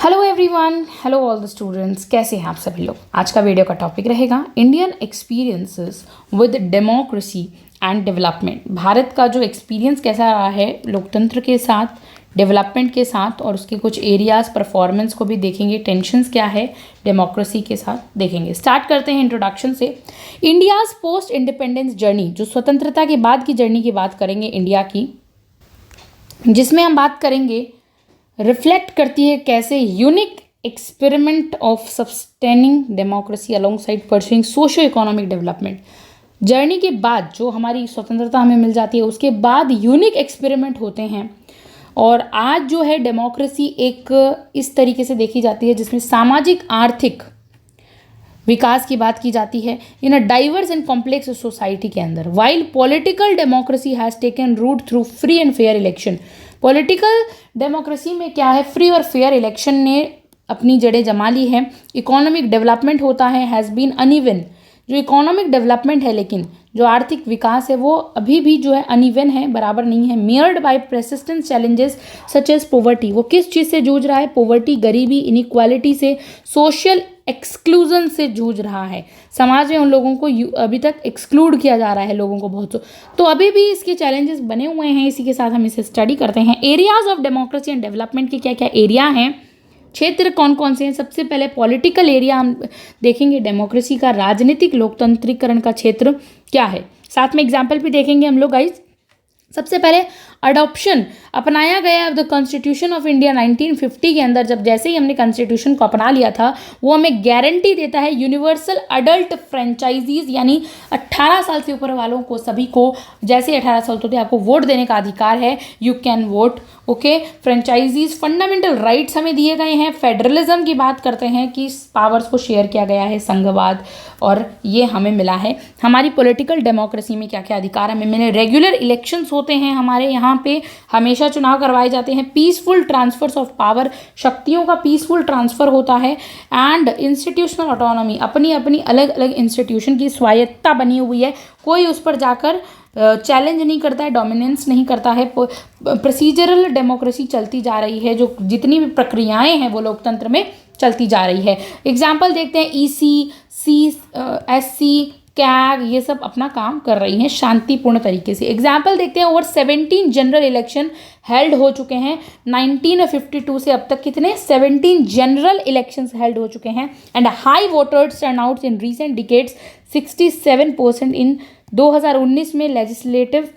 Hello everyone, hello all the students. कैसे हैं आप सभी लोग। आज का वीडियो का टॉपिक रहेगा Indian experiences with democracy and development. Bharat का जो एक्सपीरियंस कैसा रहा है लोकतंत्र के साथ, डेवलपमेंट के साथ, और उसके कुछ एरियाज परफॉर्मेंस को भी देखेंगे। टेंशन्स क्या है डेमोक्रेसी के साथ देखेंगे। स्टार्ट करते हैं इंट्रोडक्शन से। इंडियाज़ पोस्ट इंडिपेंडेंस जर्नी, जो स्वतंत्रता के बाद की जर्नी की बात करेंगे इंडिया की, जिसमें हम बात करेंगे रिफ्लेक्ट करती है कैसे unique experiment of sustaining democracy alongside pursuing socio economic development. Journey के बाद जो हमारी स्वतंत्रता हमें मिल जाती है उसके बाद यूनिक एक्सपेरिमेंट होते हैं। और आज जो है डेमोक्रेसी एक इस तरीके से देखी जाती है जिसमें सामाजिक आर्थिक विकास की बात की जाती है in a diverse and complex society के अंदर। While political democracy has taken root through free and fair election. Political democracy में क्या है, फ्री और फेयर इलेक्शन ने अपनी जड़ें जमा ली है। इकोनॉमिक डेवलपमेंट होता है हैज़ बीन अनइवन। जो इकोनॉमिक डेवलपमेंट है, लेकिन जो आर्थिक विकास है वो अभी भी जो है अनइवन है, बराबर नहीं है। Marred by persistent challenges such as poverty. वो किस चीज़ से जूझ रहा है? पोवर्टी, गरीबी, इनइक्वालिटी से, सोशल एक्सक्लूजन से जूझ रहा है। समाज में उन लोगों को अभी तक एक्सक्लूड किया जा रहा है लोगों को बहुत। तो अभी भी इसके चैलेंजेस बने हुए हैं। इसी के साथ हम इसे स्टडी करते हैं। Areas of democracy and development के क्या क्या एरिया हैं, क्षेत्र कौन कौन से हैं। सबसे पहले पॉलिटिकल एरिया हम देखेंगे डेमोक्रेसी का। राजनीतिक लोकतंत्रीकरण का क्षेत्र क्या है, साथ में एग्जाम्पल भी देखेंगे हम लोग गाइज। सबसे पहले अडॉप्शन अपनाया गया द कॉन्स्टिट्यूशन ऑफ इंडिया 1950 के अंदर। जब जैसे ही हमने कॉन्स्टिट्यूशन को अपना लिया था वो हमें गारंटी देता है यूनिवर्सल अडल्ट फ्रेंचाइजीज, यानी 18 साल से ऊपर वालों को सभी को, जैसे 18 साल होते आपको वोट देने का अधिकार है। You can vote. Okay, franchises fundamental rights हमें दिए गए हैं। फेडरलिज्म की बात करते हैं कि पावर्स को शेयर किया गया है, संघवाद, और ये हमें मिला है। हमारी पॉलिटिकल डेमोक्रेसी में क्या क्या अधिकार हमें मिले। रेगुलर इलेक्शंस होते हैं हमारे यहाँ पे, हमेशा चुनाव करवाए जाते हैं। पीसफुल ट्रांसफर्स ऑफ पावर, शक्तियों का पीसफुल ट्रांसफर होता है। एंड इंस्टीट्यूशनल ऑटोनॉमी, अपनी अपनी अलग अलग इंस्टीट्यूशन की स्वायत्ता बनी हुई है। कोई उस पर जाकर चैलेंज नहीं करता है, डोमिनेंस नहीं करता है। प्रोसीजरल डेमोक्रेसी चलती जा रही है। जो जितनी भी प्रक्रियाएं हैं वो लोकतंत्र में चलती जा रही है। एग्जाम्पल देखते हैं, ईसी, एससी, कैग, ये सब अपना काम कर रही हैं शांतिपूर्ण तरीके से। एग्जाम्पल देखते हैं, ओवर 17 जनरल इलेक्शन हेल्ड हो चुके हैं 1952 से अब तक। कितने? 17 जनरल इलेक्शंस हेल्ड हो चुके हैं। And high voters turnout in recent decades, 67% इन 2019 में लेजिस्लेटिव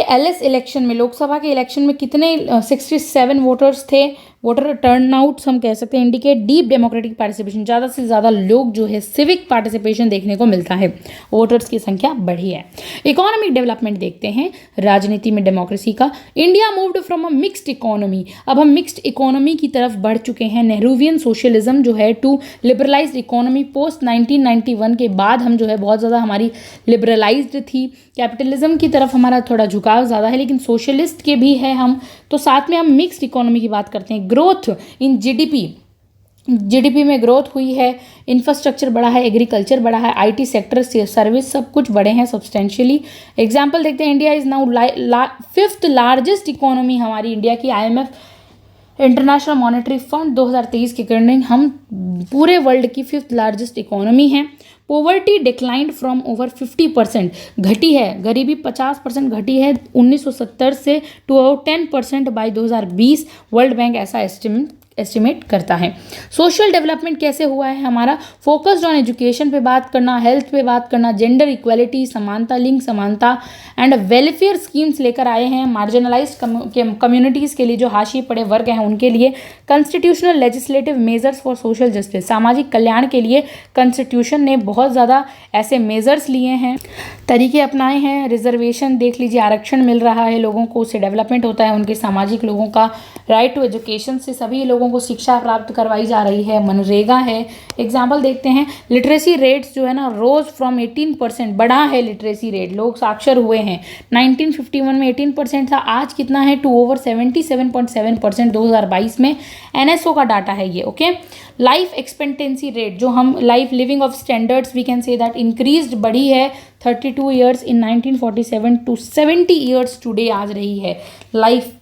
एलएस इलेक्शन में, लोकसभा के इलेक्शन में कितने 67 वोटर्स थे। वोटर टर्नआउट्स हम कह सकते हैं इंडिकेट डीप डेमोक्रेटिक पार्टिसिपेशन। ज़्यादा से ज़्यादा लोग जो है सिविक पार्टिसिपेशन देखने को मिलता है, वोटर्स की संख्या बढ़ी है। इकोनॉमिक डेवलपमेंट देखते हैं राजनीति में डेमोक्रेसी का। India moved from a mixed economy, अब हम मिक्स्ड इकोनॉमी की तरफ बढ़ चुके हैं। नेहरूवियन सोशलिज्म जो है टू लिबरलाइज्ड इकोनॉमी। पोस्ट 1991 के बाद हम जो है बहुत ज़्यादा हमारी लिबरलाइज्ड थी। कैपिटलिज्म की तरफ हमारा थोड़ा झुकाव ज़्यादा है, लेकिन सोशलिस्ट के भी है हम। तो साथ में हम मिक्स्ड इकोनॉमी की बात करते हैं। ग्रोथ इन जीडीपी में ग्रोथ हुई है। इंफ्रास्ट्रक्चर बढ़ा है, एग्रीकल्चर बढ़ा है, आईटी सेक्टर से सर्विस सब कुछ बढ़े हैं सब्सटेंशियली। एग्जाम्पल देखते हैं, India is now 5th largest economy हमारी इंडिया की। IMF इंटरनेशनल मॉनेटरी फंड 2023 के अकॉर्डिंग हम पूरे वर्ल्ड की 5th लार्जेस्ट इकोनॉमी हैं। पोवर्टी डिक्लाइंड फ्रॉम ओवर 50%, घटी है, गरीबी 50% घटी है 1970 से टू 10% बाय 2020। वर्ल्ड बैंक ऐसा एस्टिमेट करता है। सोशल डेवलपमेंट कैसे हुआ है हमारा? फोकस्ड ऑन एजुकेशन पे बात करना, हेल्थ पे बात करना, जेंडर इक्वलिटी, समानता, लिंग समानता एंड वेलफेयर स्कीम्स लेकर आए हैं। मार्जिनलाइज्ड कम्युनिटीज़ के लिए, जो हाशिए पड़े वर्ग हैं उनके लिए। Constitutional legislative measures for social justice, सामाजिक कल्याण के लिए कॉन्स्टिट्यूशन ने बहुत ज़्यादा ऐसे मेजर्स लिए हैं, तरीके अपनाए हैं। रिजर्वेशन देख लीजिए, आरक्षण मिल रहा है लोगों को, उससे डेवलपमेंट होता है। उनके सामाजिक लोगों का राइट टू एजुकेशन से सभी लोगों को शिक्षा प्राप्त करवाई जा रही है। मनरेगा है। एग्जाम्पल देखते हैं, लिटरेसी रेट्स जो है ना रोज फ्रॉम 18%, बढ़ा है लिटरेसी रेट, लोग साक्षर हुए हैं। 1951 में 18% था, आज कितना है? टू ओवर 77.7% 2022 में। NSO का डाटा है ये। ओके, लाइफ एक्सपेक्टेंसी रेट, जो हम life living of standards we can say that increased, बढ़ी है 32 years in 1947 to 70 years today आज रही है। लाइफ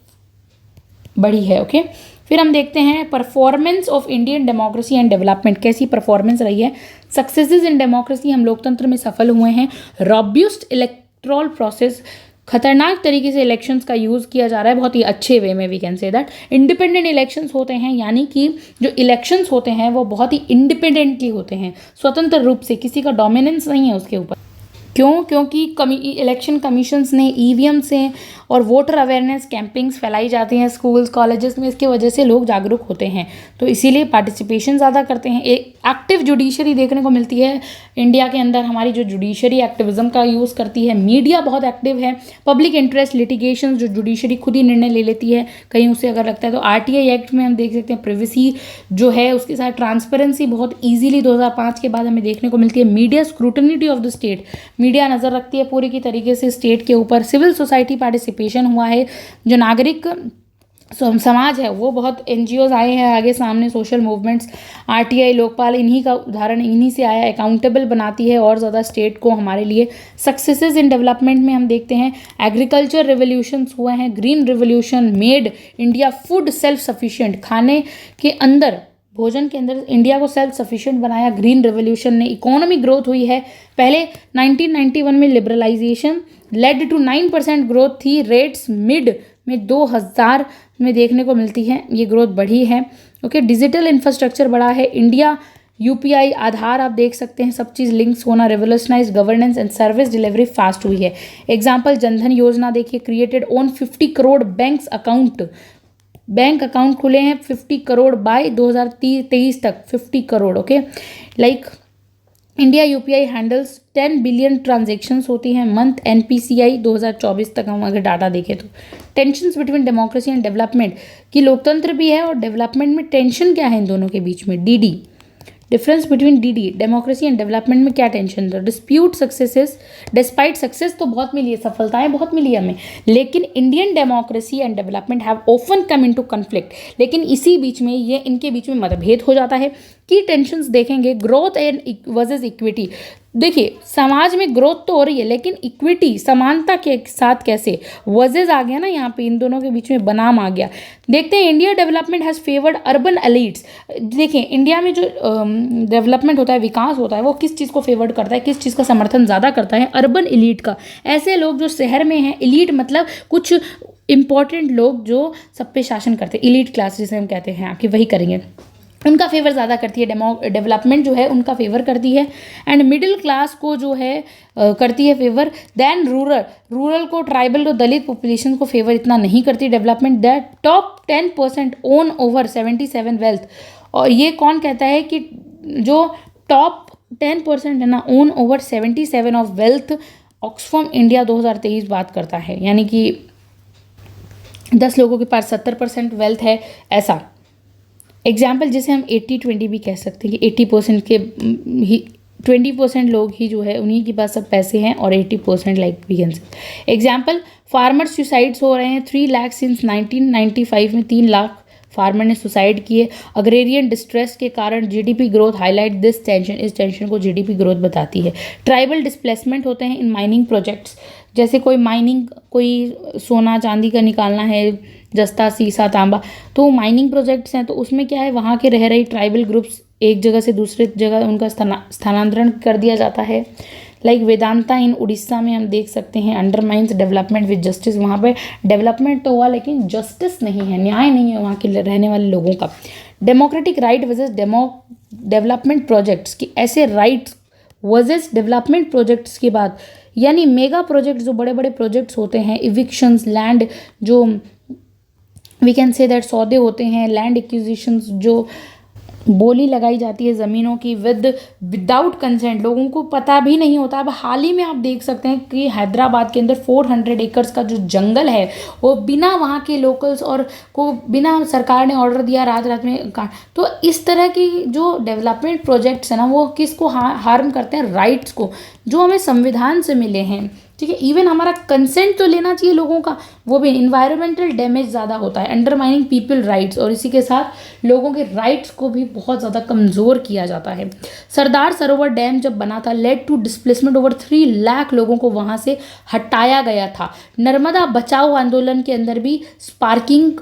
बढ़ी है। ओके, फिर हम देखते हैं performance of Indian democracy and development, कैसी परफॉर्मेंस रही है। सक्सेसेस इन डेमोक्रेसी, हम लोकतंत्र में सफल हुए हैं। रॉब्यूस्ट इलेक्ट्रल प्रोसेस, खतरनाक तरीके से इलेक्शंस का यूज़ किया जा रहा है, बहुत ही अच्छे वे में we can say that. Independent elections होते हैं, यानी कि जो इलेक्शंस होते हैं वो बहुत ही इंडिपेंडेंटली होते हैं, स्वतंत्र रूप से, किसी का डोमिनेंस नहीं है उसके ऊपर। क्यों? क्योंकि इलेक्शन कमीशंस ने ईवीएम से और वोटर अवेयरनेस कैंपिंग्स फैलाई जाती हैं स्कूल्स कॉलेजेस में, इसके वजह से लोग जागरूक होते हैं, तो इसीलिए पार्टिसिपेशन ज़्यादा करते हैं। एक एक्टिव जुडिशरी देखने को मिलती है इंडिया के अंदर, हमारी जो जुडिशरी एक्टिविज्म का यूज़ करती है। मीडिया बहुत एक्टिव है। पब्लिक इंटरेस्ट लिटिगेशन, जो जुडिशरी खुद ही निर्णय ले लेती है कहीं उसे अगर लगता है तो। आरटीआई एक्ट में हम देख सकते हैं प्रिवेसी जो है, उसके साथ ट्रांसपेरेंसी बहुत ईजिली 2005 के बाद हमें देखने को मिलती है। Media scrutiny of the state, media नज़र रखती है पूरी की तरीके से स्टेट के ऊपर। सिविल सोसाइटी पार्टिसिपेशन हुआ है, जो नागरिक समाज है वो बहुत एनजीओज आए हैं आगे सामने, सोशल मूवमेंट्स, आरटीआई, लोकपाल, इन्हीं का उदाहरण इन्हीं से आया। अकाउंटेबल बनाती है और ज़्यादा स्टेट को हमारे लिए। सक्सेसेस इन डेवलपमेंट में हम देखते हैं एग्रीकल्चर रिवोल्यूशंस हुए हैं, green revolution, made India food self sufficient, खाने के अंदर, भोजन के अंदर इंडिया को सेल्फ सफिशिएंट बनाया ग्रीन रेवोल्यूशन ने। इकोनॉमी ग्रोथ हुई है, पहले 1991 में लिबरलाइजेशन लेड टू 9% ग्रोथ थी, रेट्स मिड में 2000 में देखने को मिलती है, ये ग्रोथ बढ़ी है। ओके, डिजिटल इंफ्रास्ट्रक्चर बढ़ा है इंडिया, यूपीआई, आधार आप देख सकते हैं, सब चीज़ लिंक्स होना, revolutionise governance and service delivery fast हुई है। एग्जाम्पल जनधन योजना देखिए, created own 50 crore bank account खुले हैं 50 करोड़ बाय 2023 तक, 50 crore. Okay, like India UPI handles 10 billion transactions होती हैं मंथ। एनपीसीआई 2024 तक हम अगर डाटा देखें तो। Tensions between democracy and development, कि लोकतंत्र भी है और डेवलपमेंट में टेंशन क्या है इन दोनों के बीच में। DD, difference between DD, democracy and development में क्या टेंशन था। डिस्प्यूट सक्सेसेस, डिस्पाइट सक्सेस तो बहुत मिली है, सफलताएं बहुत मिली है हमें, लेकिन Indian democracy and development have often come into conflict, लेकिन इसी बीच में ये इनके बीच में मतभेद हो जाता है। की टेंशन्स देखेंगे, ग्रोथ एंड वर्सेस इक्विटी। देखिए समाज में ग्रोथ तो हो रही है, लेकिन इक्विटी, समानता के साथ कैसे, वर्सेस आ गया ना यहाँ पे, इन दोनों के बीच में बनाम आ गया। देखते हैं India development has favoured urban elites. देखिए इंडिया में जो डेवलपमेंट होता है, विकास होता है, वो किस चीज़ को फेवर्ड करता है, किस चीज़ का समर्थन ज़्यादा करता है, अर्बन एलिट का। ऐसे लोग जो शहर में हैं, एलिट मतलब कुछ इंपॉर्टेंट लोग जो सब पे शासन करते हैं, एलिट क्लास जिसे हम कहते हैं आपकी, वही करेंगे, उनका फेवर ज़्यादा करती है। डेवलपमेंट जो है उनका फेवर करती है। एंड मिडिल क्लास को जो है करती है फेवर। देन रूरल को, ट्राइबल और दलित पॉपुलेशन को फेवर इतना नहीं करती development. That top 10% own over 77 wealth. और ये कौन कहता है कि जो टॉप 10% है ना, own over 77 of wealth, ऑक्सफॉर्म India 2023 बात करता है, यानी कि 10 लोगों के पास 70% वेल्थ है, ऐसा। एग्जाम्पल जिसे हम 80-20 भी कह सकते हैं कि 80% के ही, 20% लोग ही जो है उन्हीं के पास सब पैसे हैं और 80% like we can say. Example, farmer suicides हो रहे हैं 3 लाख सिंस 1995 में 3 लाख फार्मर ने सुसाइड किए। अग्रेरियन डिस्ट्रेस के कारण GDP growth highlight this tension, इस टेंशन को जीडीपी ग्रोथ बताती है। ट्राइबल डिस्प्लेसमेंट होते हैं इन माइनिंग प्रोजेक्ट्स, जैसे कोई माइनिंग, कोई सोना चांदी का निकालना है, जस्ता, सीसा, तांबा, तो माइनिंग प्रोजेक्ट्स हैं, तो उसमें क्या है, वहाँ के रह रही ट्राइबल ग्रुप्स एक जगह से दूसरे जगह उनका स्थानांतरण कर दिया जाता है। लाइक वेदांता इन उड़ीसा में हम देख सकते हैं, अंडरमाइंस डेवलपमेंट विद जस्टिस। वहाँ पे डेवलपमेंट तो हुआ लेकिन जस्टिस नहीं है, न्याय नहीं है वहाँ के रहने वाले लोगों का। Democratic right versus development projects, की ऐसे राइट्स वर्सेस डेवलपमेंट प्रोजेक्ट्स के बाद, यानी मेगा प्रोजेक्ट जो बड़े बड़े प्रोजेक्ट्स होते हैं, इविक्शंस, लैंड जो वी कैन से दैट सौदे होते हैं, लैंड एक्विजिशंस जो बोली लगाई जाती है ज़मीनों की विदाउट कंसेंट, लोगों को पता भी नहीं होता। अब हाल ही में आप देख सकते हैं कि हैदराबाद के अंदर 400 एकर्स का जो जंगल है वो बिना वहाँ के लोकल्स और को, बिना सरकार ने ऑर्डर दिया, रात रात में काट। तो इस तरह की जो डेवलपमेंट प्रोजेक्ट्स हैं ना, वो किसको हार्म करते हैं, राइट्स को जो हमें संविधान से मिले हैं, ठीक है। इवन हमारा कंसेंट तो लेना चाहिए लोगों का, वो भी इन्वायरमेंटल डैमेज ज़्यादा होता है, अंडरमाइनिंग पीपल राइट्स, और इसी के साथ लोगों के राइट्स को भी बहुत ज़्यादा कमज़ोर किया जाता है। सरदार सरोवर डैम जब बना था, led to displacement, over 3 lakh लोगों को वहाँ से हटाया गया था। नर्मदा बचाओ आंदोलन के अंदर भी स्पार्किंग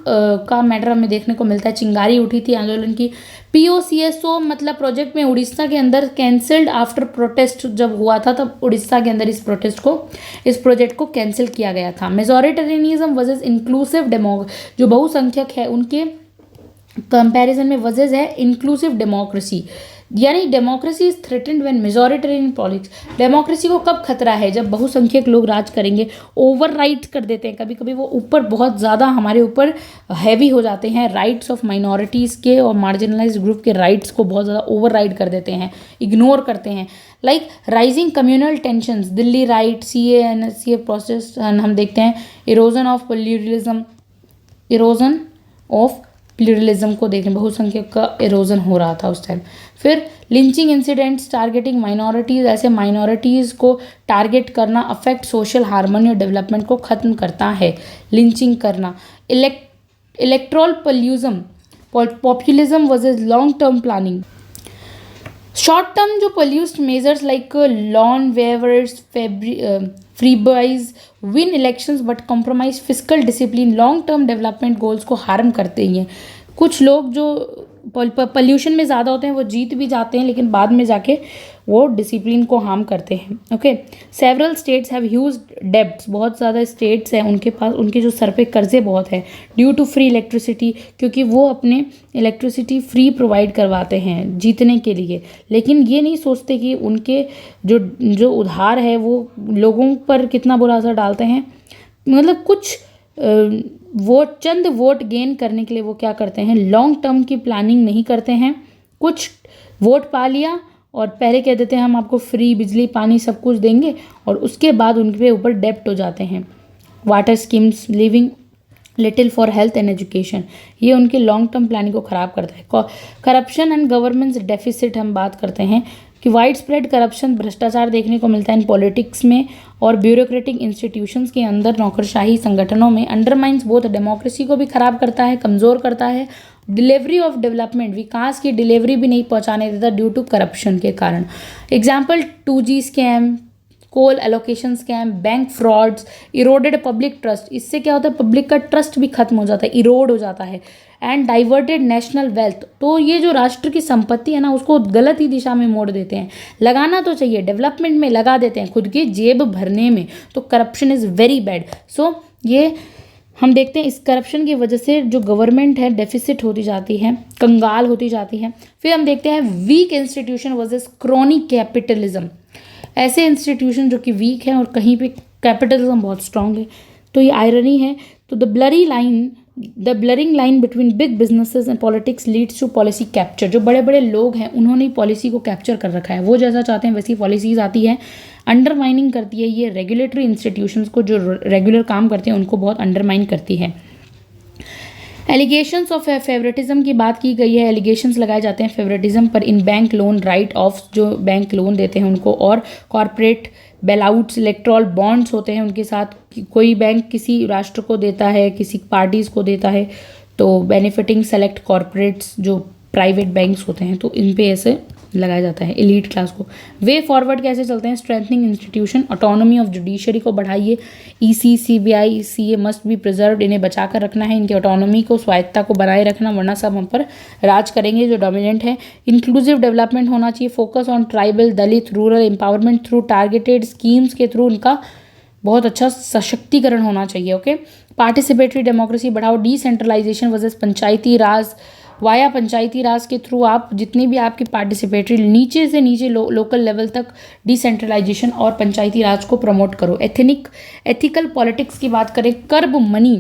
का मैटर हमें देखने को मिलता है, चिंगारी उठी थी आंदोलन की। POCSO मतलब प्रोजेक्ट में उड़ीसा के अंदर कैंसल्ड आफ्टर प्रोटेस्ट जब हुआ था, तब उड़ीसा के अंदर इस प्रोजेक्ट को कैंसिल किया गया था। मेजॉरिटेरियनिज्म वर्सेस इंक्लूसिव जो बहुसंख्यक है उनके कंपैरिजन में वर्सेस है इंक्लूसिव डेमोक्रेसी, यानी democracy is threatened when majoritarian politics. Democracy को कब खतरा है? जब बहुसंख्यक लोग राज करेंगे, ओवर राइट कर देते हैं, कभी कभी वो ऊपर बहुत ज़्यादा हमारे ऊपर हैवी हो जाते हैं, राइट्स ऑफ माइनॉरिटीज़ के और मार्जिनलाइज्ड ग्रुप के राइट्स को बहुत ज़्यादा ओवर राइड कर देते हैं, इग्नोर करते हैं। Like rising communal tensions, Delhi right, CA process, हम देखते हैं इरोजन ऑफ प्लूरलिज्म को देखें, बहुसंख्यक का इरोजन हो रहा था उस टाइम। फिर लिंचिंग इंसिडेंट्स टारगेटिंग माइनॉरिटीज़, ऐसे माइनॉरिटीज़ को टारगेट करना अफेक्ट सोशल हार्मनी और डेवलपमेंट को ख़त्म करता है, लिंचिंग करना। Electoral populism versus long term planning. Short term जो populist measures like loan waivers, freebies win elections but compromise physical discipline, long term development goals को हार्म करते ही हैं। कुछ लोग जो पॉल्यूशन में ज़्यादा होते हैं वो जीत भी जाते हैं, लेकिन बाद में जाके वो डिसिप्लिन को हार्म करते हैं। Okay, several states have huge debts, बहुत ज़्यादा स्टेट्स हैं उनके पास, उनके जो सर पे कर्जे बहुत हैं, ड्यू टू फ्री इलेक्ट्रिसिटी, क्योंकि वो अपने इलेक्ट्रिसिटी फ्री प्रोवाइड करवाते हैं जीतने के लिए, लेकिन ये नहीं सोचते कि उनके जो उधार है वो लोगों पर कितना बुरा असर डालते हैं। मतलब कुछ चंद वोट गेन करने के लिए वो क्या करते हैं, लॉन्ग टर्म की प्लानिंग नहीं करते हैं। कुछ वोट पा लिया और पहले कह देते हैं हम आपको फ्री बिजली पानी सब कुछ देंगे, और उसके बाद उनके ऊपर डेप्ट हो जाते हैं। Water schemes, living little for health and education, ये उनके लॉन्ग टर्म प्लानिंग को ख़राब करता है। करप्शन एंड गवर्नेंस डेफिसिट हम बात करते हैं कि वाइड स्प्रेड करप्शन, भ्रष्टाचार देखने को मिलता है इन पॉलिटिक्स में और ब्यूरोक्रेटिक इंस्टीट्यूशंस के अंदर, नौकरशाही संगठनों में। अंडरमाइंस बोथ, डेमोक्रेसी को भी ख़राब करता है, कमज़ोर करता है। डिलीवरी ऑफ डेवलपमेंट, विकास की डिलीवरी भी नहीं पहुंचाने देता ड्यू टू करप्शन के कारण। Example 2G scam, coal allocation scam, bank frauds, eroded public trust, इससे क्या होता है, पब्लिक का ट्रस्ट भी खत्म हो जाता है, इरोड हो जाता है। एंड डाइवर्टेड नेशनल वेल्थ, तो ये जो राष्ट्र की संपत्ति है ना उसको गलत ही दिशा में मोड़ देते हैं। लगाना तो चाहिए डेवलपमेंट में, लगा देते हैं खुद की जेब भरने में, तो करप्शन इज़ वेरी बैड। सो ये हम देखते हैं इस करप्शन की वजह से जो गवर्नमेंट है डेफिसिट होती जाती है, कंगाल होती जाती है। फिर हम देखते हैं weak institution versus chronic capitalism, ऐसे इंस्टीट्यूशन जो कि वीक हैं और कहीं पे कैपिटलिज्म बहुत स्ट्रांग है। तो ये आयरनी है। तो the blurring line between big businesses and politics leads to policy capture, जो बड़े बड़े लोग हैं उन्होंने पॉलिसी को कैप्चर कर रखा है, वो जैसा चाहते हैं वैसी पॉलिसीज आती है, अंडरमाइनिंग करती है। ये रेगुलेटरी इंस्टीट्यूशंस को जो रेगुलर काम करते हैं उनको बहुत अंडरमाइन करती है। एलिगेशंस ऑफ फेवरेटिज्म की बात की गई है, एलिगेशंस लगाए जाते हैं फेवरेटिज्म पर इन बैंक लोन राइट ऑफ, जो बैंक लोन देते हैं उनको, और कॉरपोरेट बेलआउट्स, इलेक्ट्रॉल बॉन्ड्स होते हैं उनके साथ, कोई बैंक किसी राष्ट्र को देता है, किसी पार्टीज़ को देता है, तो बेनिफिटिंग सेलेक्ट कॉरपोरेट्स जो प्राइवेट बैंक्स होते हैं, तो इन पे ऐसे लगाया जाता है एलीट क्लास को। वे फॉरवर्ड कैसे चलते हैं, strengthening institution, autonomy of judiciary को बढ़ाइए, EC, CBI, CA must be preserved, इन्हें बचा कर रखना है, इनकी ऑटोनॉमी को, स्वायत्ता को बनाए रखना, वरना सब हम पर राज करेंगे जो डोमिनेंट है। इंक्लूसिव डेवलपमेंट होना चाहिए, focus on tribal, Dalit, rural empowerment through targeted schemes के थ्रू उनका बहुत अच्छा सशक्तिकरण होना चाहिए। ओके, पार्टिसिपेटरी डेमोक्रेसी बढ़ाओ, डिसेंट्रलाइजेशन वर्सेस पंचायती राज, वाया पंचायती राज के थ्रू आप जितनी भी आपकी पार्टिसिपेटरी नीचे से नीचे लोकल लेवल तक डिसेंट्रलाइजेशन और पंचायती राज को प्रमोट करो। एथिकल पॉलिटिक्स की बात करें, curb money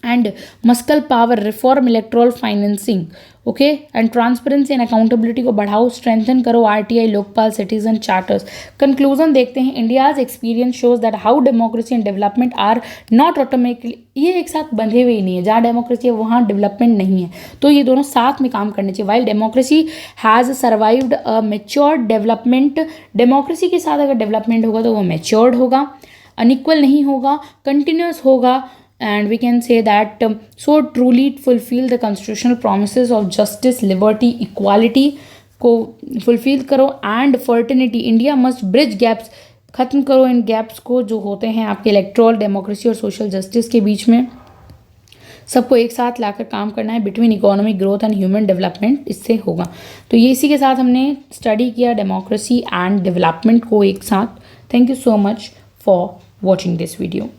and muscle power, reform electoral financing, okay, and transparency and accountability को बढ़ाओ, स्ट्रेंथन करो RTI, Lokpal, citizen charters. Conclusion देखते हैं, India's experience shows that how democracy and development are not automatically, ये एक साथ बंधे हुए ही नहीं है, जहाँ डेमोक्रेसी है वहाँ डेवलपमेंट नहीं है, तो ये दोनों साथ में काम करने चाहिए। While democracy has survived a matured development, democracy के साथ अगर डेवलपमेंट होगा तो वो मेच्योर्ड होगा। अनइक्वल नहीं होगा, कंटिन्यूस होगा, and we can say that so truly it fulfill the constitutional promises of justice, liberty, equality को fulfill करो and fraternity. India must bridge gaps, ख़त्म करो इन गैप्स को जो होते हैं आपके इलेक्ट्रल डेमोक्रेसी और सोशल जस्टिस के बीच में। सबको एक साथ लाकर काम करना है between economic growth and human development, इससे होगा। तो ये इसी के साथ हमने स्टडी किया डेमोक्रेसी एंड डेवलपमेंट को एक साथ। Thank you so much for watching this video.